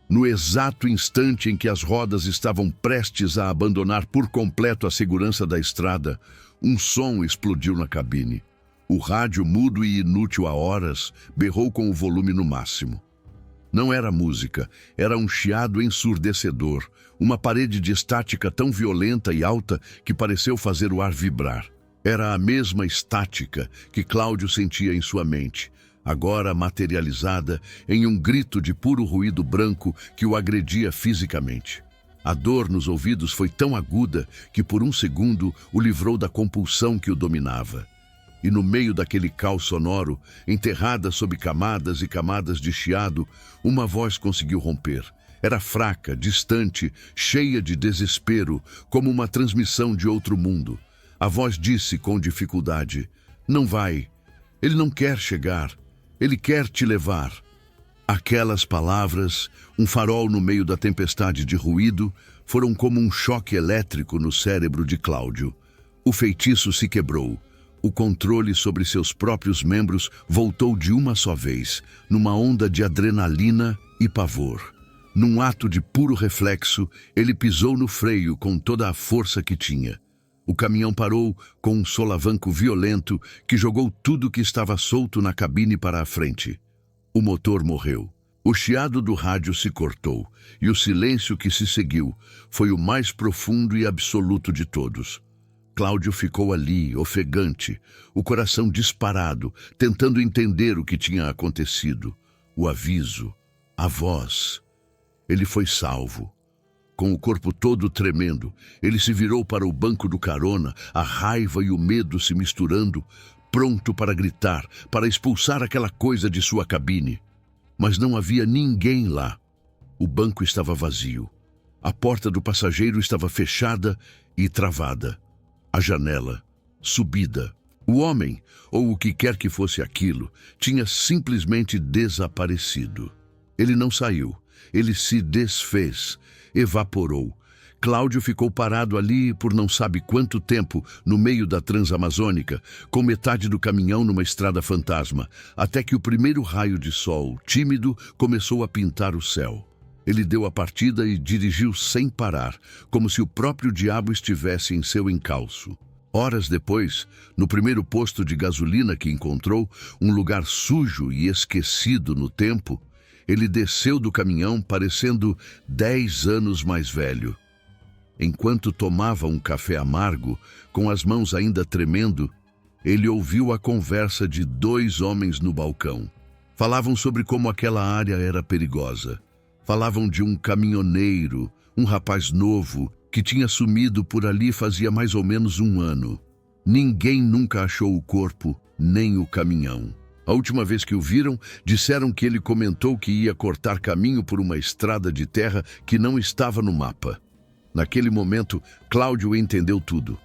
No exato instante em que as rodas estavam prestes a abandonar por completo a segurança da estrada, um som explodiu na cabine. O rádio, mudo e inútil há horas, berrou com o volume no máximo. Não era música, era um chiado ensurdecedor, uma parede de estática tão violenta e alta que pareceu fazer o ar vibrar. Era a mesma estática que Cláudio sentia em sua mente, agora materializada em um grito de puro ruído branco que o agredia fisicamente. A dor nos ouvidos foi tão aguda que por um segundo o livrou da compulsão que o dominava. E no meio daquele caos sonoro, enterrada sob camadas e camadas de chiado, uma voz conseguiu romper. Era fraca, distante, cheia de desespero, como uma transmissão de outro mundo. A voz disse com dificuldade: "Não vai. Ele não quer chegar. Ele quer te levar." Aquelas palavras, um farol no meio da tempestade de ruído, foram como um choque elétrico no cérebro de Cláudio. O feitiço se quebrou. O controle sobre seus próprios membros voltou de uma só vez, numa onda de adrenalina e pavor. Num ato de puro reflexo, ele pisou no freio com toda a força que tinha. O caminhão parou com um solavanco violento que jogou tudo que estava solto na cabine para a frente. O motor morreu. O chiado do rádio se cortou, e o silêncio que se seguiu foi o mais profundo e absoluto de todos. Cláudio ficou ali, ofegante, o coração disparado, tentando entender o que tinha acontecido. O aviso, a voz. Ele foi salvo. Com o corpo todo tremendo, ele se virou para o banco do carona, a raiva e o medo se misturando, pronto para gritar, para expulsar aquela coisa de sua cabine. Mas não havia ninguém lá. O banco estava vazio. A porta do passageiro estava fechada e travada. A janela, subida. O homem, ou o que quer que fosse aquilo, tinha simplesmente desaparecido. Ele não saiu. Ele se desfez, evaporou. Cláudio ficou parado ali por não sabe quanto tempo, no meio da Transamazônica, com metade do caminhão numa estrada fantasma, até que o primeiro raio de sol, tímido, começou a pintar o céu. Ele deu a partida e dirigiu sem parar, como se o próprio diabo estivesse em seu encalço. Horas depois, no primeiro posto de gasolina que encontrou, um lugar sujo e esquecido no tempo, ele desceu do caminhão parecendo 10 anos mais velho. Enquanto tomava um café amargo, com as mãos ainda tremendo, ele ouviu a conversa de 2 homens no balcão. Falavam sobre como aquela área era perigosa. Falavam de um caminhoneiro, um rapaz novo, que tinha sumido por ali fazia mais ou menos 1 ano. Ninguém nunca achou o corpo, nem o caminhão. A última vez que o viram, disseram que ele comentou que ia cortar caminho por uma estrada de terra que não estava no mapa. Naquele momento, Cláudio entendeu tudo.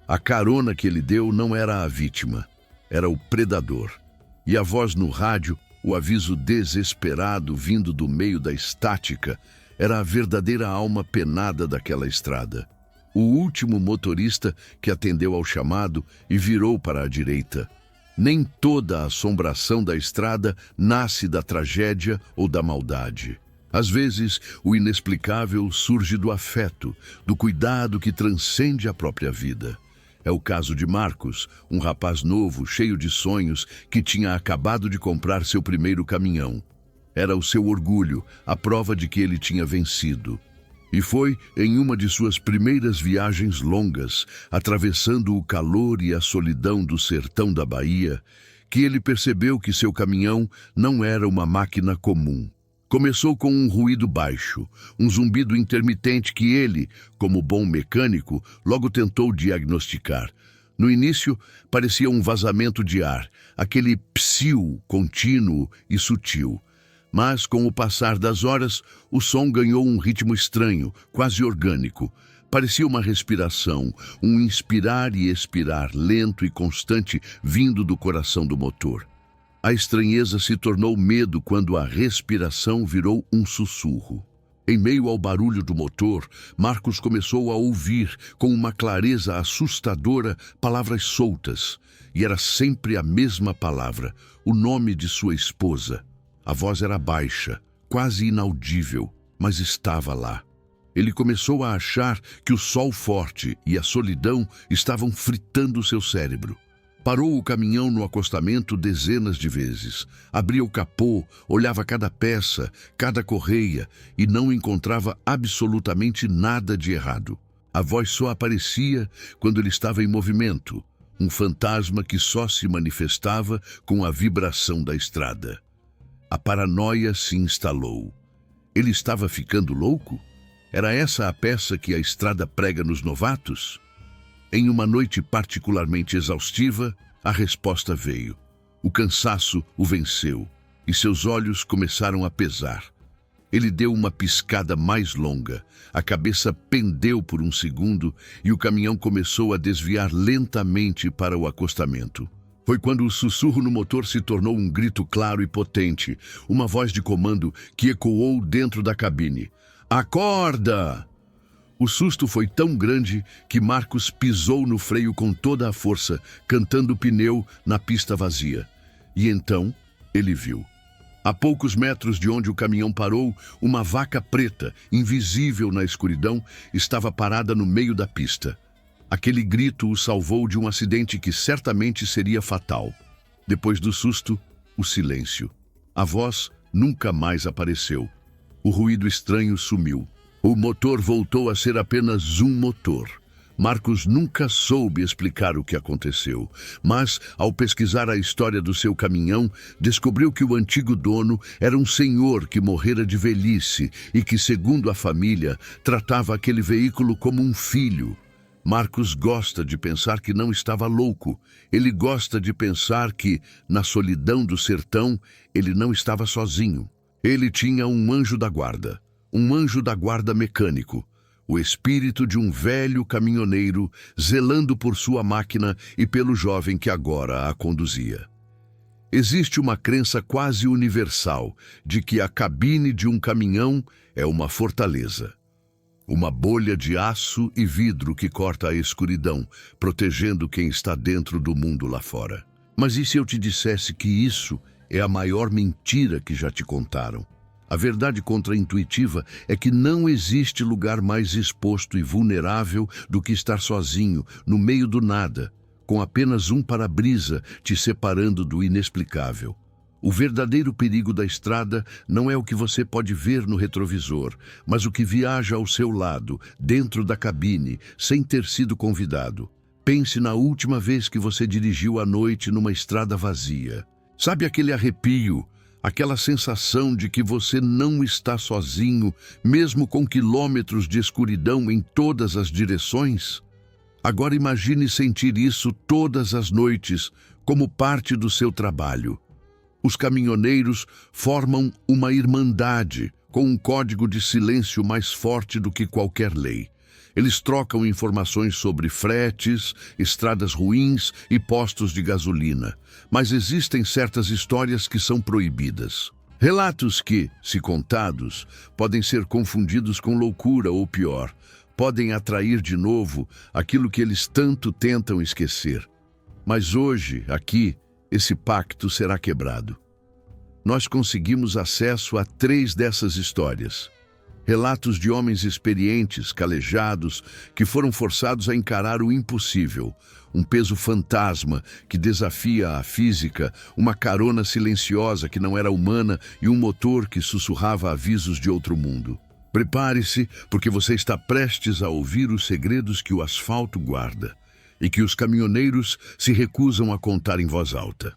A carona que ele deu não era a vítima, era o predador. E a voz no rádio, o aviso desesperado vindo do meio da estática, era a verdadeira alma penada daquela estrada. O último motorista que atendeu ao chamado e virou para a direita. Nem toda a assombração da estrada nasce da tragédia ou da maldade. Às vezes, o inexplicável surge do afeto, do cuidado que transcende a própria vida. É o caso de Marcos, um rapaz novo, cheio de sonhos, que tinha acabado de comprar seu primeiro caminhão. Era o seu orgulho, a prova de que ele tinha vencido. E foi em uma de suas primeiras viagens longas, atravessando o calor e a solidão do sertão da Bahia, que ele percebeu que seu caminhão não era uma máquina comum. Começou com um ruído baixo, um zumbido intermitente que ele, como bom mecânico, logo tentou diagnosticar. No início, parecia um vazamento de ar, aquele psiu contínuo e sutil. Mas, com o passar das horas, o som ganhou um ritmo estranho, quase orgânico. Parecia uma respiração, um inspirar e expirar lento e constante vindo do coração do motor. A estranheza se tornou medo quando a respiração virou um sussurro. Em meio ao barulho do motor, Marcos começou a ouvir, com uma clareza assustadora, palavras soltas. E era sempre a mesma palavra, o nome de sua esposa. A voz era baixa, quase inaudível, mas estava lá. Ele começou a achar que o sol forte e a solidão estavam fritando seu cérebro. Parou o caminhão no acostamento dezenas de vezes. Abria o capô, olhava cada peça, cada correia e não encontrava absolutamente nada de errado. A voz só aparecia quando ele estava em movimento, um fantasma que só se manifestava com a vibração da estrada. A paranoia se instalou. Ele estava ficando louco? Era essa a peça que a estrada prega nos novatos? Em uma noite particularmente exaustiva, a resposta veio. O cansaço o venceu e seus olhos começaram a pesar. Ele deu uma piscada mais longa, a cabeça pendeu por um segundo e o caminhão começou a desviar lentamente para o acostamento. Foi quando o sussurro no motor se tornou um grito claro e potente, uma voz de comando que ecoou dentro da cabine. Acorda! O susto foi tão grande que Marcos pisou no freio com toda a força, cantando o pneu na pista vazia. E então ele viu. A poucos metros de onde o caminhão parou, uma vaca preta, invisível na escuridão, estava parada no meio da pista. Aquele grito o salvou de um acidente que certamente seria fatal. Depois do susto, o silêncio. A voz nunca mais apareceu. O ruído estranho sumiu. O motor voltou a ser apenas um motor. Marcos nunca soube explicar o que aconteceu, mas, ao pesquisar a história do seu caminhão, descobriu que o antigo dono era um senhor que morrera de velhice e que, segundo a família, tratava aquele veículo como um filho. Marcos gosta de pensar que não estava louco. Ele gosta de pensar que, na solidão do sertão, ele não estava sozinho. Ele tinha um anjo da guarda mecânico, o espírito de um velho caminhoneiro zelando por sua máquina e pelo jovem que agora a conduzia. Existe uma crença quase universal de que a cabine de um caminhão é uma fortaleza. Uma bolha de aço e vidro que corta a escuridão, protegendo quem está dentro do mundo lá fora. Mas e se eu te dissesse que isso é a maior mentira que já te contaram? A verdade contraintuitiva é que não existe lugar mais exposto e vulnerável do que estar sozinho, no meio do nada, com apenas um para-brisa te separando do inexplicável. O verdadeiro perigo da estrada não é o que você pode ver no retrovisor, mas o que viaja ao seu lado, dentro da cabine, sem ter sido convidado. Pense na última vez que você dirigiu à noite numa estrada vazia. Sabe aquele arrepio? Aquela sensação de que você não está sozinho, mesmo com quilômetros de escuridão em todas as direções? Agora imagine sentir isso todas as noites, como parte do seu trabalho. Os caminhoneiros formam uma irmandade, com um código de silêncio mais forte do que qualquer lei. Eles trocam informações sobre fretes, estradas ruins e postos de gasolina. Mas existem certas histórias que são proibidas. Relatos que, se contados, podem ser confundidos com loucura ou pior, podem atrair de novo aquilo que eles tanto tentam esquecer. Mas hoje, aqui, esse pacto será quebrado. Nós conseguimos acesso a 3 dessas histórias. Relatos de homens experientes, calejados, que foram forçados a encarar o impossível, um peso fantasma que desafia a física, uma carona silenciosa que não era humana e um motor que sussurrava avisos de outro mundo. Prepare-se, porque você está prestes a ouvir os segredos que o asfalto guarda e que os caminhoneiros se recusam a contar em voz alta.